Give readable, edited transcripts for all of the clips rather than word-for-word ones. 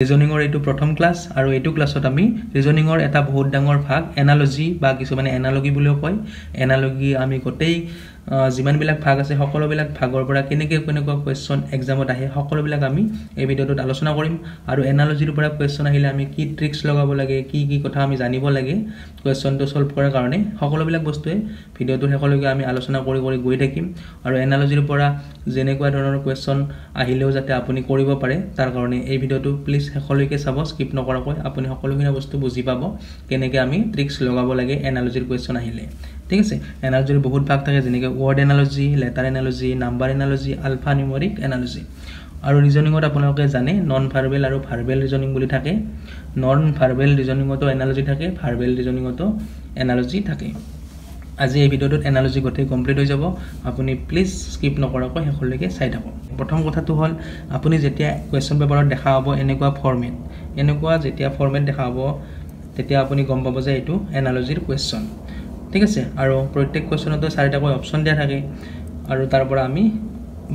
ৰিজনিঙৰ এইটো প্ৰথম ক্লাছ আৰু এইটো ক্লাছত আমি ৰিজনিঙৰ এটা বহুত ডাঙৰ ভাগ এনালজি বা কিছুমানে এনালগি বুলিও কয় এনালগি আমি গোটেই যিমানবিলাক ভাগ আছে সকলোবিলাক ভাগৰ পৰা কেনেকুৱা কোৱেশ্চন এক্সামত আহে সকলোবিলাক আমি এই ভিডিঅ'টোত আলোচনা কৰিম আৰু এনালজিৰ পৰা কোৱেশ্চন আহিলে আমি কি ট্ৰিক্স লগাব লাগে কি কথা আমি জানিব লাগে কোৱেশ্চনটো সলভ কৰাৰ কাৰণে সকলোবিলাক বস্তুৱে ভিডিঅ'টোৰ শেষলৈকে আমি আলোচনা কৰি গৈ থাকিম আৰু এনালজিৰ পৰা যেনেকুৱা ধৰণৰ কোৱেশ্চন আহিলেও যাতে আপুনি কৰিব পাৰে তাৰ কাৰণে এই ভিডিঅ'টো প্লিজ শেষলৈকে চাব স্কিপ নকৰাকৈ আপুনি সকলোখিনি বস্তু বুজি পাব কেনেকৈ আমি ট্ৰিক্স লগাব লাগে এনালজিৰ কোৱেশ্চন আহিলে ঠিক আছে এনালজিৰ বহুত ভাগ থাকে যেনেকৈ word analogy letter analogy number analogy ULFA numeric analogy আৰু ৰিজনিঙত আপোনালোকে জানে নন ভাৰ্বেল আৰু ভাৰ্বেল ৰিজনিং বুলি থাকে নন ভাৰ্বেল ৰিজনিঙতো এনালজি থাকে ভাৰ্বেল ৰিজনিঙতো এনালজি থাকে আজি এই ভিডিঅ'টোত এনালজি গোটেই কমপ্লিট হৈ যাব আপুনি প্লিজ স্কিপ নকৰাকৈ শেষলৈকে চাই থাকক প্ৰথম কথাটো হ'ল আপুনি যেতিয়া কোৱেশ্চন পেপাৰত দেখা হ'ব এনেকুৱা ফৰ্মেট এনেকুৱা যেতিয়া ফৰ্মেট দেখা হ'ব তেতিয়া আপুনি গম পাব যে এইটো এনালজিৰ কোৱেশ্চন ঠিক আছে আৰু প্ৰত্যেক কোৱেশ্চনতো চাৰিটাকৈ অপচন দিয়া থাকে আৰু তাৰ পৰা আমি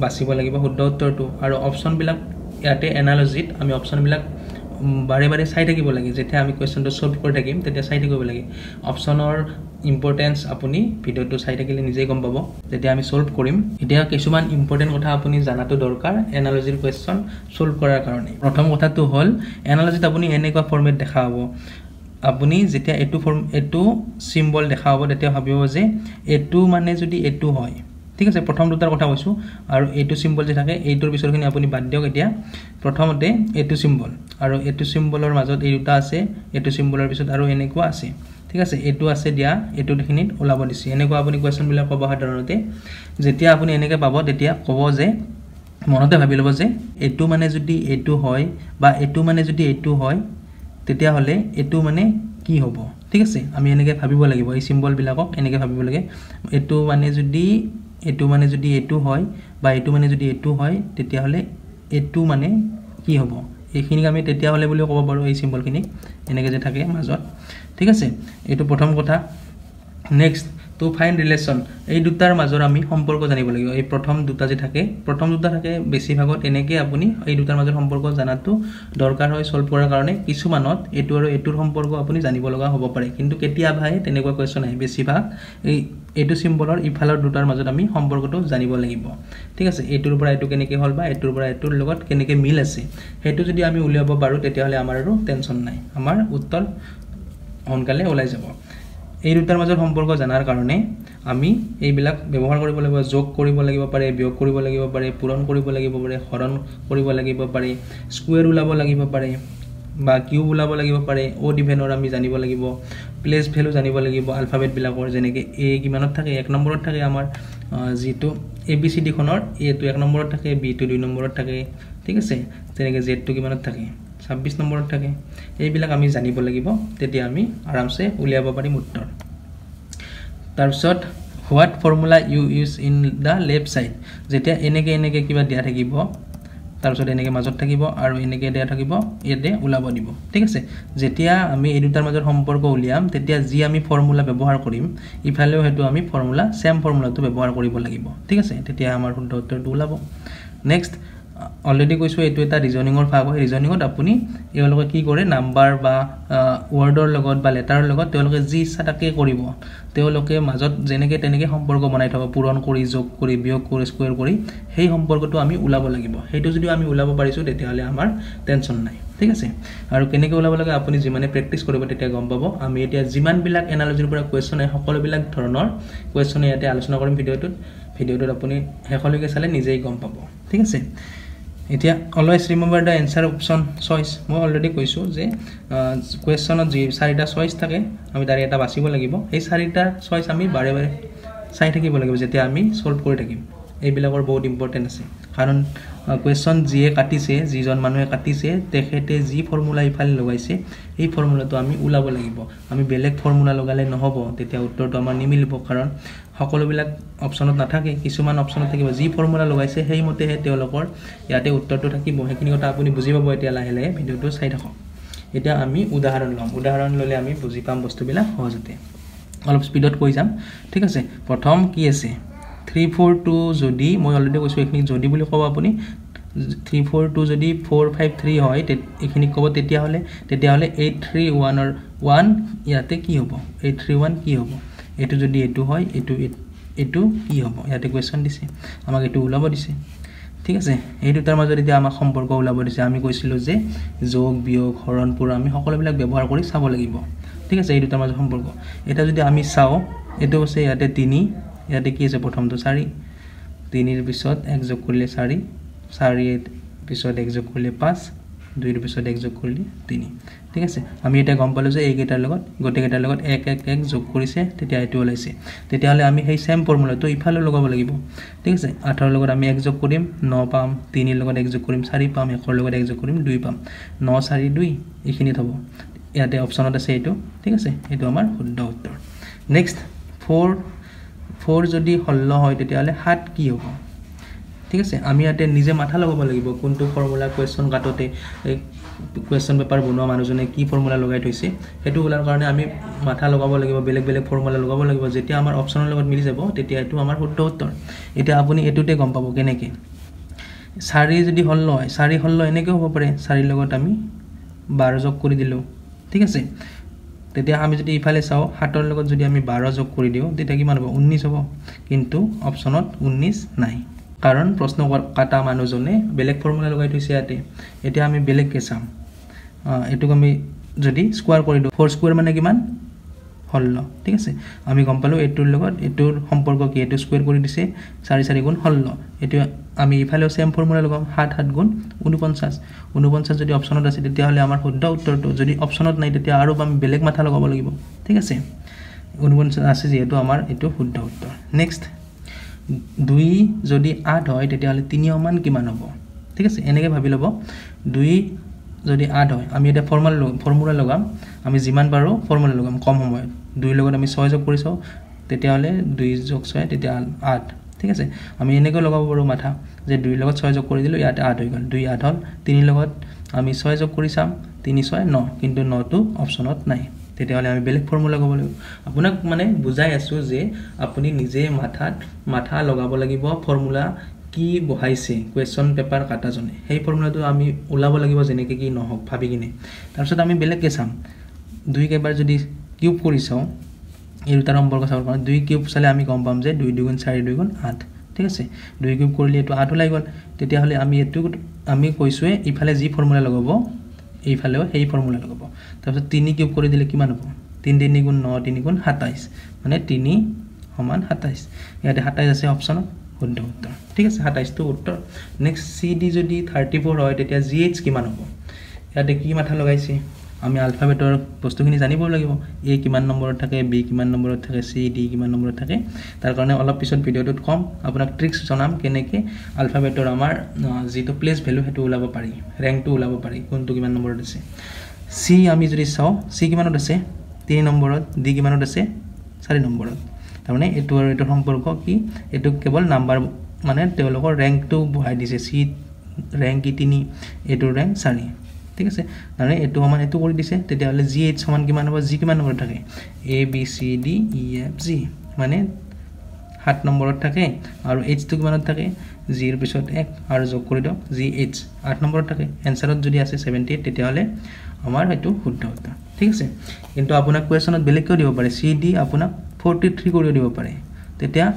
বাছিব লাগিব শুদ্ধ উত্তৰটো আৰু অপচনবিলাক ইয়াতে এনালজিত আমি অপচনবিলাক বাৰে চাই থাকিব লাগে যেতিয়া আমি কোৱেশ্চনটো সলভ কৰি থাকিম তেতিয়া চাই থাকিব লাগে অপচনৰ ইম্পৰ্টেন্স আপুনি ভিডিঅ'টো চাই থাকিলে নিজেই গম পাব যেতিয়া আমি সলভ কৰিম এতিয়া কিছুমান ইম্পৰ্টেন্ট কথা আপুনি জানাটো দৰকাৰ এনালজিৰ কোৱেশ্চন সলভ কৰাৰ কাৰণে প্ৰথম কথাটো হ'ল এনালজিত আপুনি এনেকুৱা ফৰ্মেট দেখা হ'ব আপুনি যেতিয়া এটো সিম্বল দেখা হ'ব তেতিয়া ভাবিব যে এটো মানে যদি এটো হয় ঠিক আছে প্ৰথম দুটাৰ কথা কৈছো আৰু এটো সিম্বল যে থাকে এইটোৰ পিছৰখিনি আপুনি বাদ দিয়ক এতিয়া প্ৰথমতে এটো সিম্বল আৰু এটো সিম্বলৰ মাজত এই দুটা আছে এটো সিম্বলৰ পিছত আৰু এনেকুৱা আছে ঠিক আছে এটো আছে দিয়া এটো দেখিনিত ওলাব দিছি এনেকুৱা আপুনি কোৱেশ্চন বিলাক ক'ব সাধাৰণতে যেতিয়া আপুনি এনেকৈ পাব তেতিয়া ক'ব যে মনতে ভাবি ল'ব যে এটো মানে যদি এটো হয় বা এটো মানে যদি এটো হয় তেতিয়া হলে এটো মানে কি হ'ব ঠিক আছে আমি এনেকৈ ভাবিব লাগিব এই সিম্বল বিলাকক এনেকৈ ভাবিব লাগে এটো মানে যদি এটো হয় বা এটো মানে যদি এটো হয় তেতিয়া হলে এটো মানে কি হ'ব এইখিনিক আমি তেতিয়া হলে বুলি ক'ব পাৰো এই সিম্বলখিনি এনেকৈ যে থাকে মাজত ঠিক আছে এটো প্ৰথম কথা নেক্সট to find relation এই দুটাৰ মাজৰ আমি সম্পৰ্ক জানিব লাগিব এই প্ৰথম দুটা যে থাকে বেছি ভাগত এনেকৈ আপুনি এই দুটাৰ মাজৰ সম্পৰ্ক জানাটো দৰকাৰ হয় সলভ কৰাৰ কাৰণে কিছুমানত এটো আৰু এটোৰ সম্পৰ্ক আপুনি জানিব লগা হ'ব পাৰে কিন্তু কেতিয়াবাহে তেনেকুৱা কোৱেশ্চন আহে বেছি ভাগ এই এটো সিম্বলৰ ইফালৰ দুটাৰ মাজত আমি সম্পৰ্কটো জানিব লাগিব ঠিক আছে এটোৰ পৰা এটো কেনেকৈ হ'ল বা এটোৰ পৰা এটোৰ লগত কেনেকৈ মিল আছে হেতু যদি আমি উলিয়াব পাৰো তেতিয়া হলে আমাৰ আৰু টেনচন নাই আমাৰ উত্তৰ সোনকালে ওলাই যাব এই দুটাৰ মাজৰ সম্পৰ্ক জানাৰ কাৰণে আমি এইবিলাক ব্যৱহাৰ কৰিব লাগিব যোগ কৰিব লাগিব পাৰে বিয়োগ কৰিব লাগিব পাৰে পূৰণ কৰিব লাগিব পাৰে হৰণ কৰিব লাগিব পাৰে স্কয়াৰ ওলাব লাগিব পাৰে বা কিউব ওলাব লাগিব পাৰে অড ইভেনৰ আমি জানিব লাগিব প্লেস ভ্যালু জানিব লাগিব আলফাবেট বিলাকৰ যেনেকৈ এ কিমানত থাকে 1 নম্বৰত থাকে আমাৰ যেটো এবিসিডি খনৰ এ টো 1 নম্বৰত থাকে বি টো 2 নম্বৰত থাকে ঠিক আছে তেনেকৈ জেড টো কিমানত থাকে 26 নম্বৰত থাকে এইবিলাক আমি জানিব লাগিব তেতিয়া আমি আৰামছে উলিয়াব পাৰিম উত্তৰ তাৰপিছত what formula you use in the left side যেতিয়া এনেকৈ কিবা দিয়া থাকিব তাৰপিছত এনেকৈ মাজত থাকিব আৰু এনেকৈ দিয়া থাকিব এতে উলাব দিব ঠিক আছে যেতিয়া আমি এই দুটাৰ মাজৰ সম্পৰ্ক উলিয়াম তেতিয়া যি আমি ফৰ্মুলা ব্যৱহাৰ কৰিম ইফালেও হেতু আমি ফৰ্মুলা সেম ফৰ্মুলাটো ব্যৱহাৰ কৰিব লাগিব ঠিক আছে তেতিয়া আমাৰ শুদ্ধ উত্তৰটো ওলাব নেক্সট অলৰেডি কৈছো এটো এটা ৰিজনিঙৰ ভাগ হয় ৰিজনিঙত আপুনি এওঁলোকে কি কৰে নাম্বাৰ বা ওয়াৰ্ডৰ লগত বা লেটাৰৰ লগত তেওঁলোকে যি ইচ্ছা তাকে কৰিব তেওঁলোকে মাজত যেনেকৈ তেনেকৈ সম্পৰ্ক বনাই থব পূৰণ কৰি যোগ কৰি বিয়োগ কৰি স্কয়াৰ কৰি সেই সম্পৰ্কটো আমি উলাব লাগিব হেতু যদি আমি উলাব পাৰিছো তেতিয়া হলে আমাৰ টেনচন নাই ঠিক আছে আৰু কেনেকৈ উলাব লাগে আপুনি যিমানে প্ৰেক্টিস কৰিব তেতিয়া গম পাব আমি এতিয়া যিমান বিলাক এনালজিৰ পৰা কোৱেশ্চন আহে সকলো বিলাক ধৰণৰ কোৱেশ্চন ইয়াতে আলোচনা কৰিম ভিডিঅ'টোত আপুনি শেষলৈকে চালে নিজেই গম পাব ঠিক আছে এতিয়া অলৱেজ ৰিমেম্বাৰ দা এনসাৰ অপচন চইচ মই অলৰেডি কৈছো যে কোৱেশ্চনত যি চাৰিটা চইচ থাকে আমি তাৰে এটা বাছিব লাগিব এই চাৰিটা চইচ আমি বাৰে চাই থাকিব লাগিব যেতিয়া আমি সলভ কৰি থাকিম এইবিলাকৰ বহুত ইম্পৰ্টেন্ট আছে কাৰণ কোৱেশ্চন যিয়ে কাটিছে যিজন মানুহে কাটিছে তেখেতে যি ফৰ্মুলা ইফালে লগাইছে এই ফৰ্মুলাটো আমি উলাব লাগিব আমি বেলেগ ফৰ্মুলা লগালে নহব তেতিয়া উত্তৰটো আমাৰ নিমিলিব কাৰণ সকলোবিলাক অপচনত নাথাকে কিছুমান অপচনত থাকিব যি ফৰ্মুলা লগাইছে সেই মতেহে তেওঁলোকৰ ইয়াতে উত্তৰটো থাকিব সেইখিনি কথা আপুনি বুজি পাব এতিয়া লাহে লাহে ভিডিঅ'টো চাই থাকক এতিয়া আমি উদাহৰণ লম উদাহৰণ ললে আমি বুজি পাম বস্তুবিলাক সহজতে অলপ স্পিডত কৈ যাম ঠিক আছে প্ৰথম কি আছে 3 4 2 যদি মই অলৰেডি কৈছো এইখিনি যদি বুলি ক'ব আপুনি 342 যদি 453 হয় এখিনি কব তেতিয়া হলে 831 or 1 ইয়াতে কি হ'ব 831 কি হ'ব এটো যদি এটো হয় এটো কি হ'ব ইয়াতে কোৱেশ্চন দিছে আমাক এটো উলাব দিছে ঠিক আছে এই দুটাৰ মাজত এতিয়া আমাক সম্পৰ্ক উলাব দিছে আমি কৈছিলো যে যোগ বিয়োগ হৰণ পুৰ আমি সকলোবিলাক ব্যৱহাৰ কৰি চাব লাগিব ঠিক আছে এই দুটাৰ মাজত সম্পৰ্ক এটা যদি আমি চাও এটো আছে ইয়াতে 3 ইয়াতে কি আছে প্ৰথমটো 4 3 এৰ পিছত 1 যোগ কৰিলে 4 4 এৰ পিছত 1 যোগ কৰিলে 5 2 এৰ পিছত 1 যোগ কৰিলে 3 ঠিক আছে আমি এটা গম পালো যে এই গেটাৰ লগত গটে গেটাৰ লগত 1 যোগ কৰিছে তেতিয়া এটো ওলাইছে তেতিয়া হলে আমি সেই সেম ফৰ্মুলাটো ইফালে লগাব লাগিব ঠিক আছে 8 লগত আমি 1 যোগ কৰিম 9 পাম 3 এৰ লগত 1 যোগ কৰিম 4 পাম 1 এৰ লগত 1 যোগ কৰিম 2 পাম 9 4 2 এখিনি থব ইয়াতে অপচনত আছে এটো ঠিক আছে এটো আমাৰ শুদ্ধ উত্তৰ নেক্সট 4 যদি হল হয় তেতিয়া হলে 7 কি হ'ব ঠিক আছে আমি ইয়াতে নিজে মাথা লগাব লাগিব কোনটো ফৰ্মুলা কোৱেশ্চন কাটতে কোৱেশ্চন পেপাৰ বনোৱা মানুহজনে কি ফৰ্মুলা লগাই থৈছে হেতু ওলাৰ কাৰণে আমি মাথা লগাব লাগিব বেলেগ ফৰ্মুলা লগাব লাগিব যেতিয়া আমাৰ অপচনৰ লগত মিলি যাব তেতিয়া এটো আমাৰ শুদ্ধ উত্তৰ এটা আপুনি এটোতে গম পাব কেনেকে 4 যদি হল হয় 4 হল এনেকে হ'ব পাৰে 4 লগত আমি 12 যোগ কৰি দিলো ঠিক আছে তেতিয়া আমি যদি ইফালে চাও 7 এৰ লগত যদি আমি 12 যোগ কৰি দিও তেতিয়া কিমান হ'ব 19 হ'ব কিন্তু অপচনত 19 নাই কাৰণ প্ৰশ্ন কাটা মানুহজনে বেলেগ ফৰ্মুলা লগাই থৈছে ইয়াতে এতিয়া আমি বেলেগ কে চাম এটুক আমি যদি স্কয়াৰ কৰি দিও 4 স্কয়াৰ মানে কিমান হল ঠিক আছে আমি গম পালো এটোৰ লগত এটোৰ সম্পৰ্ক কি এটো স্কয়াৰ কৰি দিছে 4 4 গুণ হল এটো আমি ইফালেও সেম ফৰ্মুলা লগাম 7 7 গুণ 49 যদি অপচনত আছে তেতিয়া হলে আমাৰ শুদ্ধ উত্তৰটো যদি অপচনত নাই তেতিয়া আৰু আমি বেলেগ মাথা লগাব লাগিব ঠিক আছে 49 আছে যেটো আমাৰ এটো শুদ্ধ উত্তৰ নেক্সট 2 যদি 8 হয় তেতিয়া হলে 3 সমান কিমান হ'ব ঠিক আছে এনেকে ভাবি লব 2 যদি 8 হয় আমি এটা ফৰ্মুলা লগাম আমি যিমান পাৰো ফৰ্মুলা লগাম কম সময়ত 2 লগত আমি 6 যোগ কৰিছো তেতিয়া হলে 2 যোগ 6 তেতিয়া 8 ঠিক আছে আমি এনেকৈ লগাব পাৰো মাথা যে 2 লগত 6 যোগ কৰি দিলো ইয়াতে 8 হৈ গল 2 8 হল 3 লগত আমি 6 যোগ কৰি চাম 3 6 9 কিন্তু 9 টো অপচনত নাই তেতিয়া হলে আমি বেলেগ ফৰ্মুলা লগাব লাগিব আপোনাক মানে বুজাই আছো যে আপুনি নিজে মাথা লগাব লাগিব ফৰ্মুলা কি বহাইছে কোৱেশ্চন পেপাৰ কাটা জনে সেই ফৰ্মুলাটো আমি উলাব লাগিব যেনেকে কি নহক ভাবি কিনে তাৰপিছত আমি বেলেগ কে চাম 2 কেবাৰ যদি কিউব কৰি চাও এই দুটাৰ সম্পৰ্ক চাবৰ কাৰণে 2 কিউব চালে আমি গম পাম যে 2 2 গুণ 4 2 গুণ 8 ঠিক আছে 2 কিউব কৰিলে এটো 8 ওলাই গল তেতিয়া হলে আমি এটো আমি কৈছোৱে ইফালে যি ফৰ্মুলা লগাব এইফালেও সেই ফৰ্মুলা লগাব তাৰপিছত 3 কিউব কৰি দিলে কিমান হ'ব 3 3 গুণ 9 3 গুণ 27 মানে 3 সমান 27 ইয়াতে 27 আছে অপচনত শুদ্ধ উত্তৰ ঠিক আছে 27 টো উত্তৰ নেক্সট সিডি যদি 34 হয় তেতিয়া জিএইচ কিমান হ'ব ইয়াতে কি মাথা লগাইছে আমি আলফাবেটৰ বস্তুখিনি জানিব লাগিব এ কিমান নম্বৰত থাকে বি কিমান নম্বৰত থাকে সি ডি কিমান নম্বৰত থাকে তাৰ কাৰণে অলপ পিছত ভিডিওটোত কম আপোনাক ট্ৰিক্স জনাম কেনেকে আলফাবেটৰ আমাৰ যেটো প্লেস ভ্যালু হেতু উলাব পাৰি ৰ্যাঙ্কটো উলাব পাৰি কোনটো কিমান নম্বৰত আছে সি আমি যদি চাও সি কিমানত আছে 3 নম্বৰত ডি কিমানত আছে 4 নম্বৰত তাৰমানে এটো আৰু এটো সম্পৰ্ক কি এটো কেৱল নাম্বাৰ মানে তেওঁলোকৰ ৰ্যাঙ্কটো বহাই দিছে সি ৰ্যাঙ্ক 3 এটো ৰ্যাঙ্ক 4 ঠিক আছে মানে এটো সমান এটো কৰি দিছে তেতিয়া হলে জিএইচ সমান কিমান হ'ব জি কিমান নম্বৰ থাকে A B C D E F G মানে 7 নম্বৰত থাকে আৰু এইচ টো কিমানত থাকে জি এৰ পিছত 1 আৰু যোগ কৰি দাও জি এইচ 8 নম্বৰত থাকে এনসাৰত যদি আছে 78 তেতিয়া হলে আমাৰ হেতু শুদ্ধ উত্তৰ ঠিক আছে কিন্তু আপোনাক কোৱেশ্চনত বেলেগ কৰি দিব পাৰে সি ডি আপোনাক 43 কৰি দিব পাৰে তেতিয়া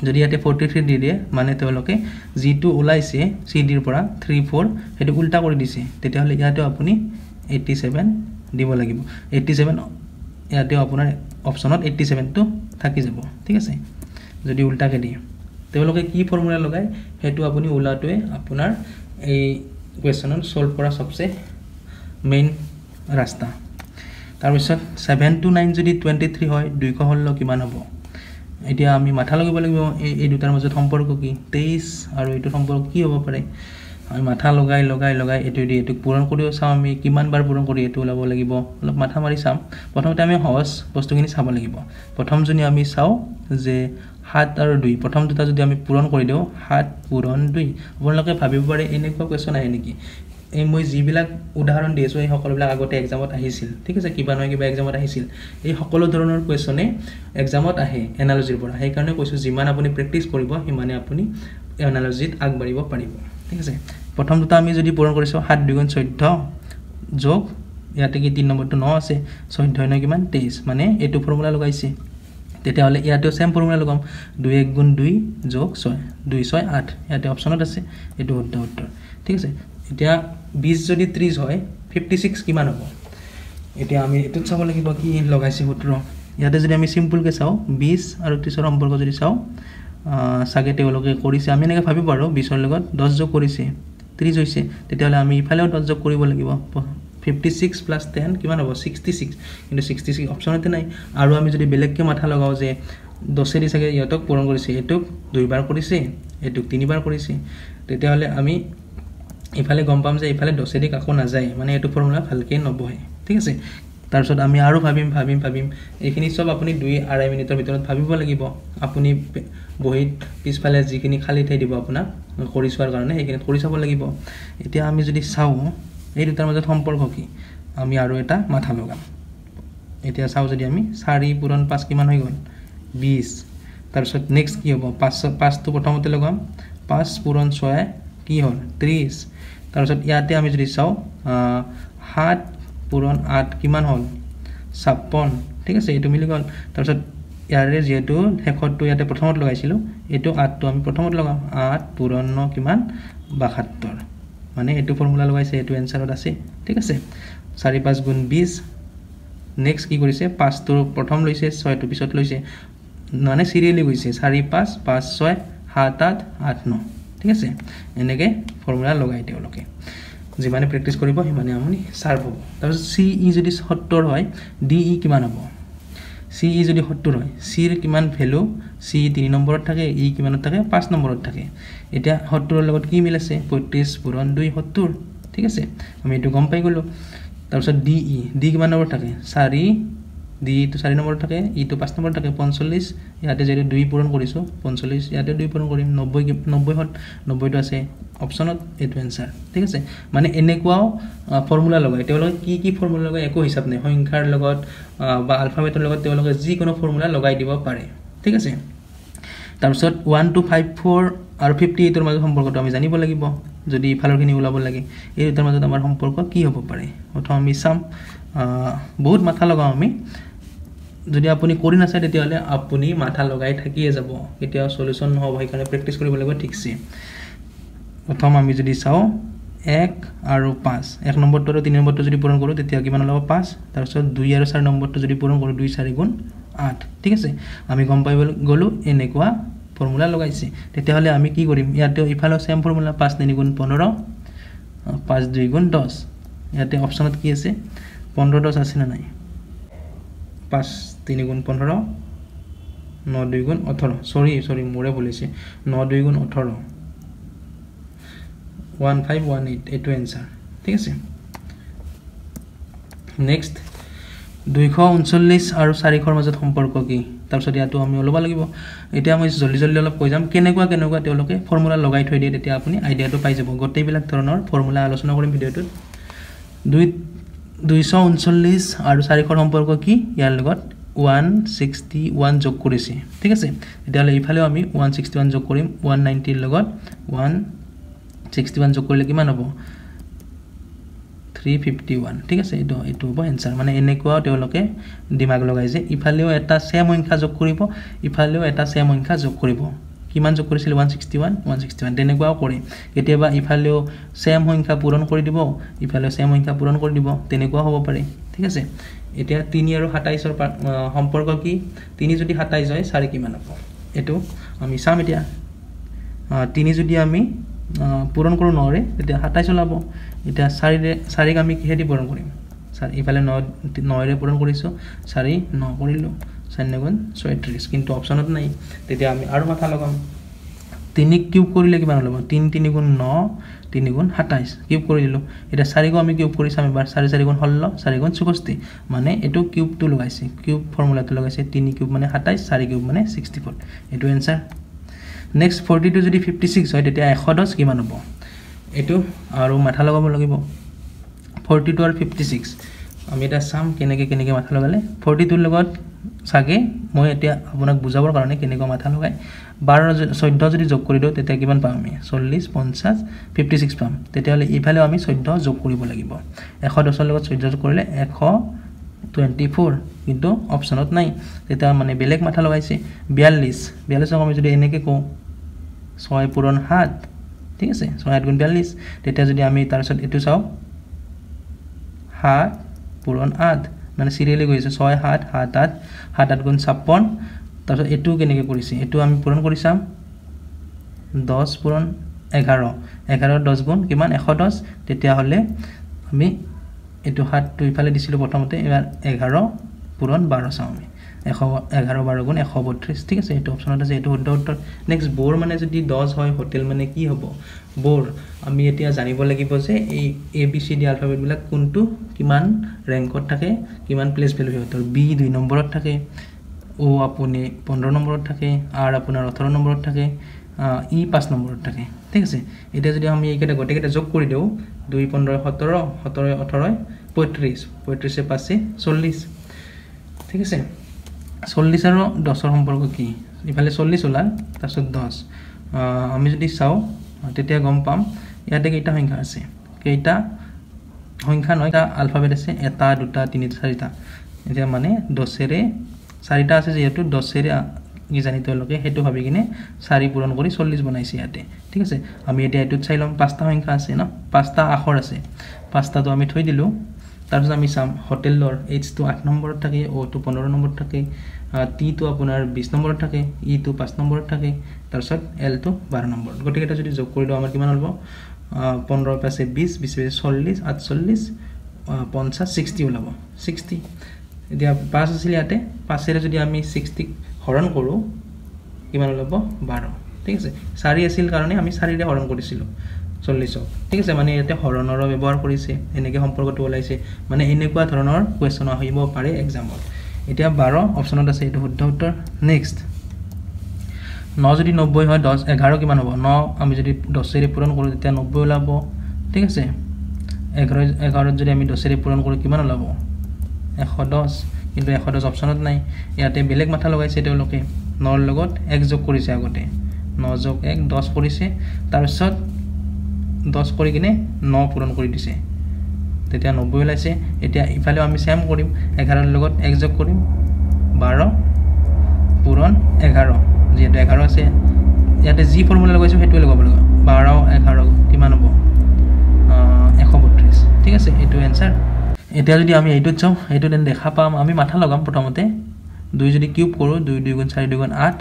যদি ইয়াতে 43 দি দিয়ে মানে তেওঁলোকে জি2 ওলাইছে সিডিৰ পৰা 34 হেতু উল্টা কৰি দিছে তেতিয়া হলে ইয়াতে আপুনি 87 দিব লাগিব 87 ইয়াতে আপোনাৰ অপচনত 87 টো থাকি যাব ঠিক আছে যদি উল্টা কে দিয়ে তেওঁলোকে কি ফৰ্মুলা লগায় হেতু আপুনি উলাটোৱে আপোনাৰ এই কোৱেশ্চনত সলভ কৰা সবচে মেইন ৰাস্তা তাৰপিছত 7 to 9 যদি 23 হয় 2 হল কিমান হ'ব এতিয়া আমি মাথা লগাব লাগিব এই দুটাৰ মাজত সম্পৰ্ক কি 23 আৰু এটো সম্পৰ্ক কি হ'ব পাৰে আমি মাথা লগাই এটো দি এটো পূৰণ কৰিও চাম আমি কিমান বাৰ পূৰণ কৰি এটো ওলাব লাগিব অলপ মাথা মাৰি চাম প্ৰথমতে আমি সহজ বস্তুখিনি চাব লাগিব প্ৰথম যদি আমি চাও যে 7 আৰু 2 প্ৰথম দুটা যদি আমি পূৰণ কৰি দিও 7 পূৰণ 2 আপোনালোকে ভাবিব পাৰে এনেকুৱা কোৱেশ্চন আহে নেকি এই মই জিবিলাক উদাহৰণ দিছো এই সকলোবিলাক আগতে এক্সামত আহিছিল ঠিক আছে কিবা নহয় কিবা এক্সামত আহিছিল এই সকলো ধৰণৰ কোৱেশ্চনে এক্সামত আহে এনালজিৰ পৰা সেই কাৰণে কৈছো যিমান আপুনি প্ৰেক্টিস কৰিব হিমানে আপুনি এনালজিত আগবাঢ়িব পাৰিব ঠিক আছে প্ৰথম দুটা আমি যদি পূৰণ কৰিছোঁ 7 2 গুণ 14 যোগ ইয়াতে কি 3 নম্বৰটো 9 আছে 14 9 কিমান 23 মানে এইটো ফৰ্মুলা লগাইছে তেতিয়াহ'লে ইয়াতেও সেম ফৰ্মুলা লগাম 2 1 গুণ 2 যোগ 6 2 6 8 ইয়াতে অপচনত আছে এইটো শুদ্ধ উত্তৰ ঠিক আছে এতিয়া 20 যদি 30 হয় 56 কিমান হ'ব এতিয়া আমি এটো চাব লাগিব কি লগাইছে সূত্ৰ ইয়াতে যদি আমি সিম্পল কে চাও 20 আৰু 30 ৰ সম্পৰ্ক যদি চাও সাগে তেওঁলোকে কৰিছে আমি এনেকৈ ভাবি পাৰো 20 ৰ লগত 10 যোগ কৰিছে 30 হৈছে তেতিয়াহ'লে আমি ইফালেও 10 যোগ কৰিব লাগিব 56 plus 10 কিমান হ'ব 66 কিন্তু 66 অপচনতে নাই আৰু আমি যদি বেলেগকে মাথা লগাও যে 10 এৰি সাগে ইয়তক পূৰণ কৰিছে এটুক দুইবাৰ কৰিছে এটুক তিনিবাৰ কৰিছে তেতিয়াহ'লে আমি ইফালে গম পাম যে ইফালে 10 এৰি কাকো না যায় মানে এটো ফৰ্মুলা ভালকে নবহে ঠিক আছে তাৰছত আমি আৰু ভাবিম এইখিনি সব আপুনি 2-2.5 মিনিটৰ ভিতৰত ভাবিব লাগিব আপুনি বহিত পিছফালে যিখিনি খালি ঠাই দিব আপোনাক কৰি চোৱাৰ কাৰণে এইখিনি কৰি চাব লাগিব এতিয়া আমি যদি চাও এই দুটাৰ মাজত সম্পৰ্ক কি আমি আৰু এটা মাথা লগাম এতিয়া চাও যদি আমি 4 পূৰণ 5 কিমান হৈ গল 20 তাৰছত নেক্সট কি হ'ব 5 টো প্ৰথমতে লগাম 5 পূৰণ 6 কি হ'ল 30 তাৰছত ইয়াতে আমি যদি চাও 7 পূৰণ 8 কিমান হ'ল 56 ঠিক আছে এটো মিলি গল তাৰছত ইয়াৰে যেটো হেকটো ইয়াতে প্ৰথমত লগাইছিলো এটো 8 টো আমি প্ৰথমত লগাম 8 পূৰণ 9 কিমান 72 মানে এটো ফৰ্মুলা লগাইছে এটো এনসাৰত আছে ঠিক আছে 4 5 গুণ 20 নেক্সট কি কৰিছে 5 টো প্ৰথম লৈছে 6 টো পিছত লৈছে মানে সিৰিয়ালি গৈছে 4 5 5 6 7 8 8 9 ঠিক আছে এনেকে ফৰ্মুলা লগাই তেওঁলোকে যিমানে প্ৰেক্টিস কৰিব হিমানে আপুনি সাৰ্ভ হ'ব তাৰপিছত CE যদি 70 হয় DE কিমান হ'ব CE যদি 70 হয় C ৰ কিমান ভ্যালু C 3 নম্বৰত থাকে E কিমানত থাকে 5 নম্বৰত থাকে এটা 70 ৰ লগত কি মিল আছে 35 পূৰণ 2 70 ঠিক আছে আমি এটো গম পাই গলো তাৰপিছত DE D কিমান নম্বৰ থাকে 4 D to 4 নম্বৰ থাকে E to 5 নম্বৰ থাকে 45 ইয়াতে যদি 2 পূৰণ কৰিছো 45 ইয়াতে 2 পূৰণ কৰিম 90 হল 90 টো আছে অপচনত এটো आंसर ঠিক আছে মানে এনেকুৱাও ফৰ্মুলা লগাই তেওঁলোকে কি ফৰ্মুলা লগাই একো হিসাব নাই সংখ্যাৰ লগত বা আলফাবেটৰ লগত তেওঁলোকে যি কোনো ফৰ্মুলা লগাই দিব পাৰে ঠিক আছে তাৰপিছত 1 to 54 আৰু 58 ৰ মাজৰ সম্পৰ্কটো আমি জানিব লাগিব যদি ইফালৰখিনি ওলাব লাগে এই দুটাৰ মাজত আমাৰ সম্পৰ্ক কি হ'ব পাৰে প্ৰথম আমি চাম বহুত মাথা লগাও আমি যদি আপুনি কৰি নাচায় তেতিয়াহলে আপুনি মাথা লগাই থাকিয়ে যাব এতিয়া সলিউশন নহব সেইকাৰণে প্ৰেক্টিস কৰিব লাগিব ঠিকছে প্ৰথম আমি যদি চাও 1 আৰু 5 1 নম্বৰটো আৰু 3 নম্বৰটো যদি পূৰণ কৰো তেতিয়া কিমান হ'ব 5 তাৰপিছত 2 আৰু 4 নম্বৰটো যদি পূৰণ কৰো 2 4 গুণ 8 ঠিক আছে আমি গম পাই গলো এনেকুৱা ফৰ্মুলা লগাইছে তেতিয়াহলে আমি কি কৰিম ইয়াতে ইফালে সেম ফৰ্মুলা 5 3 গুণ 15 5 2 গুণ 10 ইয়াতে অপচনত কি আছে 15 10 আছে না নাই 5 3 গুণ 15 9 2 গুণ 18 সরি মোৰে বলিছে 9 2 গুণ 18 1518 এটো आंसर ঠিক আছে নেক্সট 239 আৰু 400 ৰ মাজত সম্পৰ্ক কি তাৰপিছত ইয়াতো আমি অলবা লাগিব এটা আমি জলদি অলপ কৈ যাম কেনেকুৱা তেওঁলোকে ফৰ্মুলা লগাই থৈ দিয়ে তেতিয়া আপুনি আইডিয়াটো পাই যাব গোটেইবিলাক ধৰণৰ ফৰ্মুলা আলোচনা কৰিম ভিডিওটোত 239 আৰু 400 ৰ সম্পৰ্ক কি ইয়াৰ লগত 161 যোগ কৰিছে ঠিক আছে তেতিয়ালে ইফালে আমি 161 যোগ কৰিম 190 ৰ লগত 161 যোগ কৰিলে কিমান হ'ব 351 ঠিক আছে এটো হ'ব आंसर মানে এনেকুৱা তেওঁলোকে দিমাগ লগাই যে ইফালেও এটা সেম সংখ্যা যোগ কৰিব ইফালেও এটা সেম সংখ্যা যোগ কৰিব কিমান যোগ কৰিছিল 161 তেনেকুৱাও কৰে কেতিয়াবা ইফালেও সেম সংখ্যা পূৰণ কৰি দিব ইফালেও সেম সংখ্যা পূৰণ কৰি দিব তেনেকুৱা হ'ব পাৰে ঠিক আছে এতিয়া 3 আৰু 27 ৰ সম্পৰ্ক কি 3 যদি 27 হয় 4 কিমান হ'ব এটো আমি চাম এতিয়া 3 যদি আমি পূৰণ কৰো নৰে তেতিয়া 27 ওলাব এটা 4 ক আমি কিহেদি পূৰণ কৰিম 4 ইফালে 9 ৰে পূৰণ কৰিছো 4 9 কৰিলো 4 গুণ 36 কিন্তু অপচনত নাই তেতিয়া আমি আৰু মাথা লগাম 3 কিউব কৰিলে কিমান হ'ব 3 3 গুণ 9 3 গুণ 27 কিউব কৰি দিলো এটা 4 কো আমি কিউব কৰি চাম এবাৰ 4 4 গুণ 16 4 গুণ 64 মানে এটো কিউবটো লগাইছে কিউব ফৰ্মুলাটো লগাইছে 3 কিউব মানে 27 4 কিউব মানে 64 এটো आंसर নেক্সট 42 যদি 56 হয় তেতিয়া 110 কিমান হ'ব এটো আৰু মাথা লগাব লাগিব 42 আৰু 56 আমি এটা চাম কেনেকৈ মাথা লগালে 42 লগত চাগে মই এতিয়া আপোনাক বুজাবৰ কাৰণে কেনেকৈ মাথা লগাই 12 14 যদি যোগ কৰি দিওঁ তেতিয়া কিমান পাম আমি 40 50 56 পাম তেতিয়াহ'লে ইফালে আমি 14 যোগ কৰিব লাগিব 110 ৰ লগত 14 যোগ কৰিলে 124 কিন্তু অপচনত নাই তেতিয়া মানে বেলেগ মাথা লগাইছে 42 আমি যদি এনেকৈ কওঁ 6 পূৰণ 7 ঠিক আছে 6 গুণ 42 তেতিয়া যদি আমি তাৰ পিছত এটো চাও 7 পূৰণ 8 মানে সিৰিয়ালি গৈছে 6 7 7 8 7 8 গুণ 56 তাৰ পিছত এটো কেনেকৈ কৰিছে এটো আমি পূৰণ কৰি চাম 10 পূৰণ 11 11 10 গুণ কিমান 110 তেতিয়া হলে আমি এটো 7 টো ইফালে দিছিলো প্ৰথমতে এবাৰ 11 পূৰণ 12 চাও আমি 11 12 গুণ 132 ঠিক আছে এটো অপচনত আছে এটো শুদ্ধ উত্তৰ নেক্সট বোর মানে যদি 10 হয় হোটেল মানে কি হ'ব বোর আমি এতিয়া জানিব লাগিব যে এই ABCD আলফাবেট বিলাক কোনটো কিমান ৰ্যাঙ্কত থাকে কিমান প্লেস ভ্যালু হয় B 2 নম্বৰত থাকে O আপুনি 15 নম্বৰত থাকে R আপোনাৰ 18 নম্বৰত থাকে E 5 নম্বৰত থাকে ঠিক আছে এটা যদি আমি এইকেটা গটেকেটা যোগ কৰি দেও 2 15 17 17 18 35 35 এৰ পাশে 40 ঠিক আছে 40 আৰু 10 ৰ সম্পৰ্ক কি ইফালে 40 ওলাল তাৰছত 10 আমি যদি চাও তেতিয়া গম পাম ইয়াতে কেইটা সংখ্যা আছে কেইটা সংখ্যা নয়টা আলফাবেট আছে এটা দুটা তিনি চাৰিটা এতিয়া মানে 10 ৰে চাৰিটা আছে যেহেতু 10 ৰে কি জানিতে লগে হেতু ভাবি কিনে 4 পূৰণ কৰি 40 বনাইছে ইয়াতে ঠিক আছে আমি এতিয়া এটুত চাইলম পাঁচটা সংখ্যা আছে না পাঁচটা আখৰ আছে পাঁচটা তো আমি থৈ দিলো তাৰপিছত আমি চাম হোটেলৰ H টো 8 নম্বৰত থাকে O টো 15 নম্বৰত থাকে T টো আপোনাৰ 20 নম্বৰত থাকে E টো 5 নম্বৰত থাকে তাৰপিছত L টো 12 নম্বৰত গটেকেটা যদি যোগ কৰি দিও আমাৰ কিমান হ'ব 15 পাছে 20 20 পাছে 40 48 50 60 ওলাব 60 এতিয়া 5 আছিল ইয়াতে 5 এৰে যদি আমি 60 হৰণ কৰো কিমান ওলাব 12 ঠিক আছে 4 আছিল কাৰণে আমি 4 ৰে হৰণ কৰিছিলো 40 ঠিক আছে মানে ইয়াতে হৰণৰ ব্যৱহাৰ কৰিছে এনেকৈ সম্পৰ্কটো ওলাইছে মানে এনেকুৱা ধৰণৰ কোৱেশ্চন আহিব পাৰে এক্সামত এতিয়া 12 অপচনত আছে এটো শুদ্ধ উত্তৰ নেক্সট 9 যদি 90 হয় 10 11 কিমান হ'ব 9 আমি যদি 10 ৰে পূৰণ কৰো তেতিয়া 90 ওলাব ঠিক আছে 11 যদি আমি 10 ৰে পূৰণ কৰো কিমান ওলাব 110 কিন্তু 110 অপচনত নাই ইয়াতে বেলেগ মাথা লগাইছে তেওঁলোকে 9 ৰ লগত 1 যোগ কৰিছে আগতে 9 যোগ 1 10 কৰিছে তাৰ পিছত 10 কৰি কিনে 9 পূৰণ কৰি দিছে তেতিয়া 90 ওলাইছে এতিয়া ইফালে আমি সেম কৰিম 11 ৰ লগত 1 যোগ কৰিম 12 পূৰণ 11 যেটো 11 আছে ইয়াতে যি ফৰ্মুলা লগাইছো হেতুৱে লগাব লাগিব 12 11 কিমান হ'ব 132 ঠিক আছে এটো आंसर এতিয়া যদি আমি এইটো চাও এইটো দেন দেখা পাম আমি মাথা লগাম প্ৰথমতে 2 যদি কিউব কৰো 2 2 গুণ 4 2 গুণ 8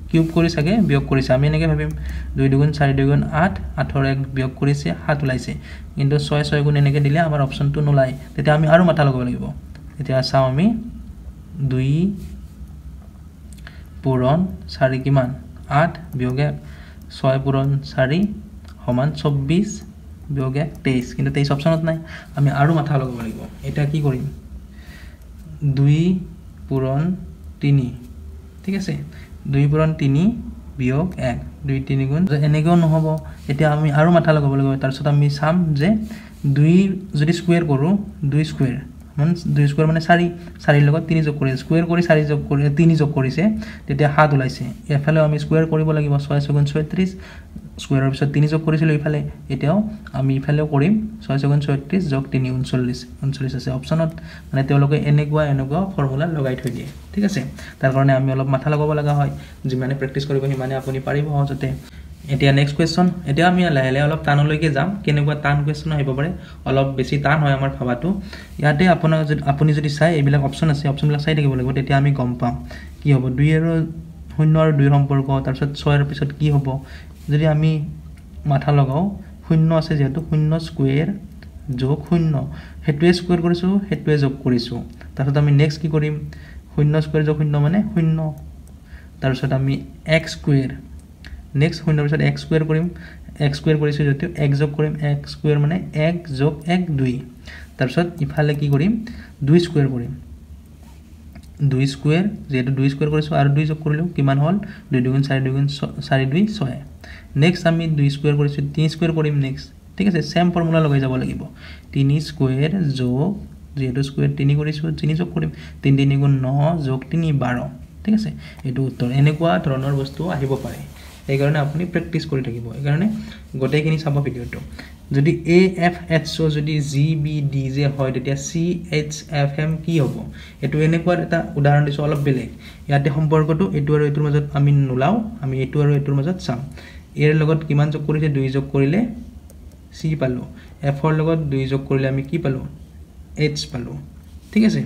কিউব কৰি সাগে বিয়োগ কৰিছে আমি এনেকৈ ভাবিম 2 2 গুণ 4 2 গুণ 8 8 ৰ 1 বিয়োগ কৰিছে 7 ওলাইছে কিন্তু 6 6 গুণ এনেকৈ দিলে আমাৰ অপচনটো নোলাই তেতিয়া আমি আৰু মাথা লগাব লাগিব এতিয়া চাও আমি 2 পূৰণ 4 কিমান 8 বিয়োগ 6 পূৰণ 4 সমান 24 বিয়োগ 23 কিন্তু 23 অপচনত নাই আমি আৰু মাথা লগাব লাগিব এটা কি কৰিম 2 পূৰণ 3 ঠিক আছে 2 পূৰণ 3 বিয়োগ 1 2 3 গুণ এনেকৈ নহব এতিয়া আমি আৰু মাথা লগাব লাগিব তাৰ পিছত আমি চাম যে 2 যদি স্কয়াৰ কৰো 2 স্কয়াৰ মানে 2 স্কয়াৰ মানে 4 4 লগত 3 যোগ কৰি স্কয়াৰ কৰি 4 যোগ কৰি 3 যোগ কৰিছে তেতিয়া 7 ওলাইছে এফালে আমি স্কয়াৰ কৰিব লাগিব 6 গুণ 36 স্কয়াৰৰ পিছত 3 যোগ কৰিছিল ইফালে এতিয়াও আমি ইফালেও কৰিম 6 গুণ 36 যোগ 3 39 আছে অপচনত মানে তেওঁলোকে এনেকুৱা ফৰ্মুলা লগাই থৈ দিয়ে ঠিক আছে তাৰ কাৰণে আমি অলপ মাথা লগাব লগা হয় যিমানে প্ৰেক্টিস কৰিব হিমানে আপুনি পাৰিব সহজতে এতিয়া নেক্সট কোৱেশ্চন এতিয়া আমি লাহে অলপ টানলৈকে যাম কেনেকুৱা টান কোৱেশ্চন আহিব পাৰে অলপ বেছি টান হয় আমাৰ ভাবাটো ইয়াতে আপুনি যদি চাই এইবিলাক অপচন আছে অপচনবিলাক চাই থাকিব লাগিব তেতিয়া আমি গম পাম কি হ'ব 2 আৰু 0 আৰু 2 সম্পৰ্ক তাৰ পিছত 6 এর পিছত কি হ'ব যদি আমি মাথা লগাও 0 আছে যেহেতু 0 স্কয়াৰ যোগ 0 হেতুৱে স্কয়াৰ কৰিছো হেতুৱে যোগ কৰিছো তাৰপিছত আমি নেক্সট কি কৰিম 0 স্কয়াৰ যোগ 0 মানে 0 তাৰপিছত আমি x স্কয়াৰ নেক্সট 0 পিছত x স্কয়াৰ কৰিম x স্কয়াৰ কৰিছো যেটো x যোগ কৰিম x স্কয়াৰ মানে 1 যোগ 1 2 তাৰপিছত ইফালে কি কৰিম 2 স্কয়াৰ কৰিম 2 স্কয়াৰ যেটো 2 স্কয়াৰ কৰিছো আৰু 2 যোগ কৰিলো কিমান হল 2 2 গুণ 4 2 গুণ 4 2 6 নেক্সট আমি 2 স্কয়াৰ কৰিছো 3 স্কয়াৰ কৰিম নেক্সট ঠিক আছে সেম ফৰ্মুলা লগাই যাব লাগিব 3 স্কয়াৰ যোগ যেহেতু স্কুৱেৰ 3 কৰিছোঁ 3 যোগ কৰিম 3 3 গুণ 9 যোগ 3 12 ঠিক আছে এইটো উত্তৰ এনেকুৱা ধৰণৰ বস্তু আহিব পাৰে এই কাৰণে আপুনি প্ৰেক্টিস কৰি থাকিব এই কাৰণে গোটেইখিনি চাব ভিডিওটো যদি AFHO যদি GBD যে হয় তেতিয়া CHFM কি হ'ব এটো এনেকুৱা এটা উদাহৰণ দিছো অলপ বেলেগ ইয়াতে সম্পৰ্কটো এটো আৰু এটোৰ মাজত আমি নোলাও আমি এটো আৰু এটোৰ মাজত চাম এৰ লগত কিমান যোগ কৰিছে 2 যোগ কৰিলে C পালো F ৰ লগত 2 যোগ কৰিলে আমি কি পালো H পালো ঠিক আছে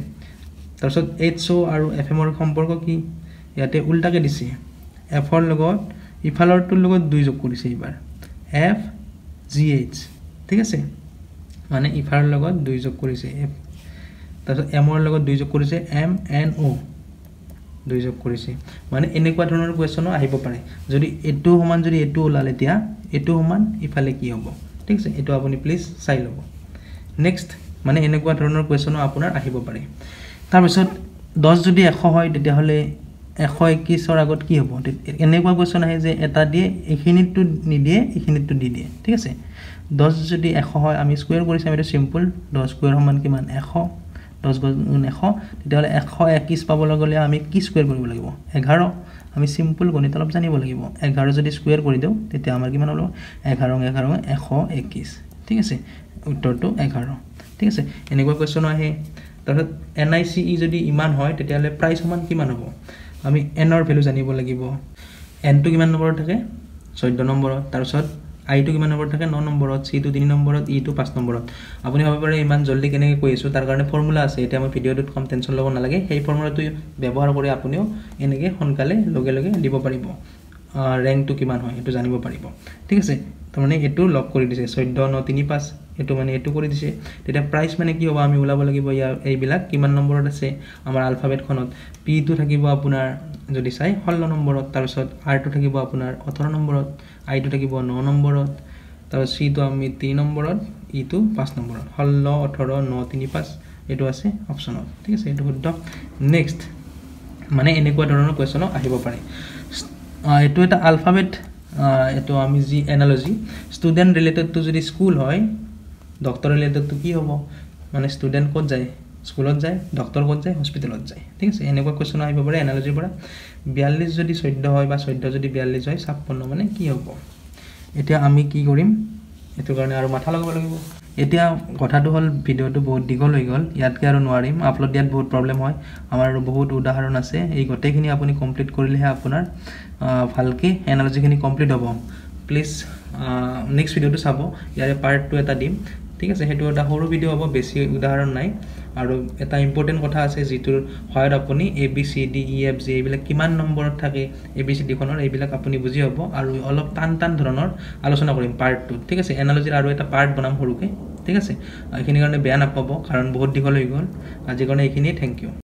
তাৰছত HO আৰু FM ৰ সম্পৰ্ক কি ইয়াতে উল্টাকে দিছে F ৰ লগত ইফালৰটোৰ লগত 2 যোগ কৰিছে এবাৰ F GH ঠিক আছে মানে ইফালৰ লগত 2 যোগ কৰিছে F তাৰছত M ৰ লগত 2 যোগ কৰিছে MNO 2 যোগ কৰিছে মানে এনেকুৱা ধৰণৰ কোৱেশ্চন আহিব পাৰে যদি এটো সমান যদি এটো ওলালে এতিয়া এটো সমান ইফালে কি হ'ব ঠিক আছে এটো আপুনি প্লিজ চাই লব নেক্সট মানে এনেকুৱা ধৰণৰ কোৱেশ্চন আপোনাৰ আহিব পাৰে তাৰ পিছত 10 যদি 100 হয় তেতিয়া হলে 121 ৰ আগত কি হ'ব এনেকুৱা কোৱেশ্চন আহে যে এটা দিয়ে এখিনিটো নিদিয়ে এখিনিটো দি দিয়ে ঠিক আছে 10 যদি 100 হয় আমি স্কয়াৰ কৰিছাম এটা সিম্পল 10 স্কয়াৰ সমান কিমান 100 10 গুণ 100 তেতিয়া হলে 121 পাব লগলে আমি কি স্কয়াৰ কৰিব লাগিব 11 আমি সিম্পল গণিত অলপ জানিব লাগিব 11 যদি স্কয়াৰ কৰি দেও তেতিয়া আমাৰ কিমান হ'ব 11 121 ঠিক আছে উত্তৰটো 11 ঠিক আছে এনেকুৱা কোৱেশ্চন আহে তাৰছত NICE যদি ইমান হয় তেতিয়া হলে প্ৰাইস সমান কিমান হ'ব আমি n ৰ ভ্যালু জানিব লাগিব n টো কিমান নম্বৰত থাকে 14 নম্বৰত তাৰছত i টো কিমান নম্বৰত থাকে 9 নম্বৰত c টো 3 নম্বৰত e টো 5 নম্বৰত আপুনি ভাবে পাৰে ইমান জলদি কেনেকৈ কৈছো তাৰ কাৰণে ফৰ্মুলা আছে এটা মই ভিডিওটোত কম টেনচন লব নালাগে সেই ফৰ্মুলাটো ব্যৱহাৰ কৰি আপুনিও এনেকৈ সোনকালে লগে লগে দিব পাৰিব ৰেংক টো কিমান হয় এটো জানিব পাৰিব ঠিক আছে তাৰমানে এটো লক কৰি দিছে 14 9 3 5 এটো মানে এটো কৰি দিছে তেতিয়া প্ৰাইস মানে কি হ'ব আমি উলাব লাগিব ইয়াৰ এইবিলাক কিমান নম্বৰত আছে আমাৰ আলফাবেট খনত p টো থাকিব আপোনাৰ যদি চাই 16 নম্বৰত তাৰ পিছত r টো থাকিব আপোনাৰ 18 নম্বৰত i টো থাকিব 9 নম্বৰত তাৰ c টো আমি 3 নম্বৰত e টো 5 নম্বৰত 16 18 9 3 5 এটো আছে অপচনত ঠিক আছে এটো শুদ্ধ নেক্সট মানে এনেকুৱা ধৰণৰ কোৱেশ্চন আহিব পাৰে এটো এটা আলফাবেট এটো আমি G analogy student related to যদি স্কুল হয় ডক্টৰ ৰিলেটেড টু কি হ'ব মানে ষ্টুডেন্ট কোত যায় স্কুলত যায় ডক্টৰ কোত যায় হস্পিটেলত যায় ঠিক আছে এনেকুৱা কোৱেশ্চন আহিব পাৰে এনালজিৰ পৰা 42 যদি 14 হয় বা 14 যদি 42 হয় 56 মানে কি হ'ব এতিয়া আমি কি কৰিম এটো কাৰণে আৰু মাথা লগাব লাগিব এতিয়া কথাটো হল ভিডিওটো বহুত দীঘল হৈ গল ইয়াতকে আৰু নোৱাৰিম আপলোড দিয়াত বহুত প্ৰবলেম হয় আমাৰ বহুত উদাহৰণ আছে এই গোটেইখিনি আপুনি কমপ্লিট কৰিলেহে আপোনাৰ ভালকে এনালজিখিনি কমপ্লিট হ'ব প্লিজ নেক্সট ভিডিওটো চাব ইয়াৰে পাৰ্ট 2 এটা দিম ঠিক আছে হেতু এটা সৰু ভিডিও হ'ব বেছি উদাহৰণ নাই আৰু এটা ইম্পৰ্টেন্ট কথা আছে যিটোৰ হয়ত আপুনি ABCD EFG এইবিলাক কিমান নম্বৰত থাকে ABCD খনৰ এইবিলাক আপুনি বুজি হ'ব আৰু অলপ টান ধৰণৰ আলোচনা কৰিম পাৰ্ট 2 ঠিক আছে এনালজিৰ আৰু এটা পাৰ্ট বনাম সৰুকে ঠিক আছে এইখিনি কাৰণে বেয়া নাপাব কাৰণ বহুত দীঘল হৈ গ'ল আজি কাৰণে এইখিনি থ্যাংক ইউ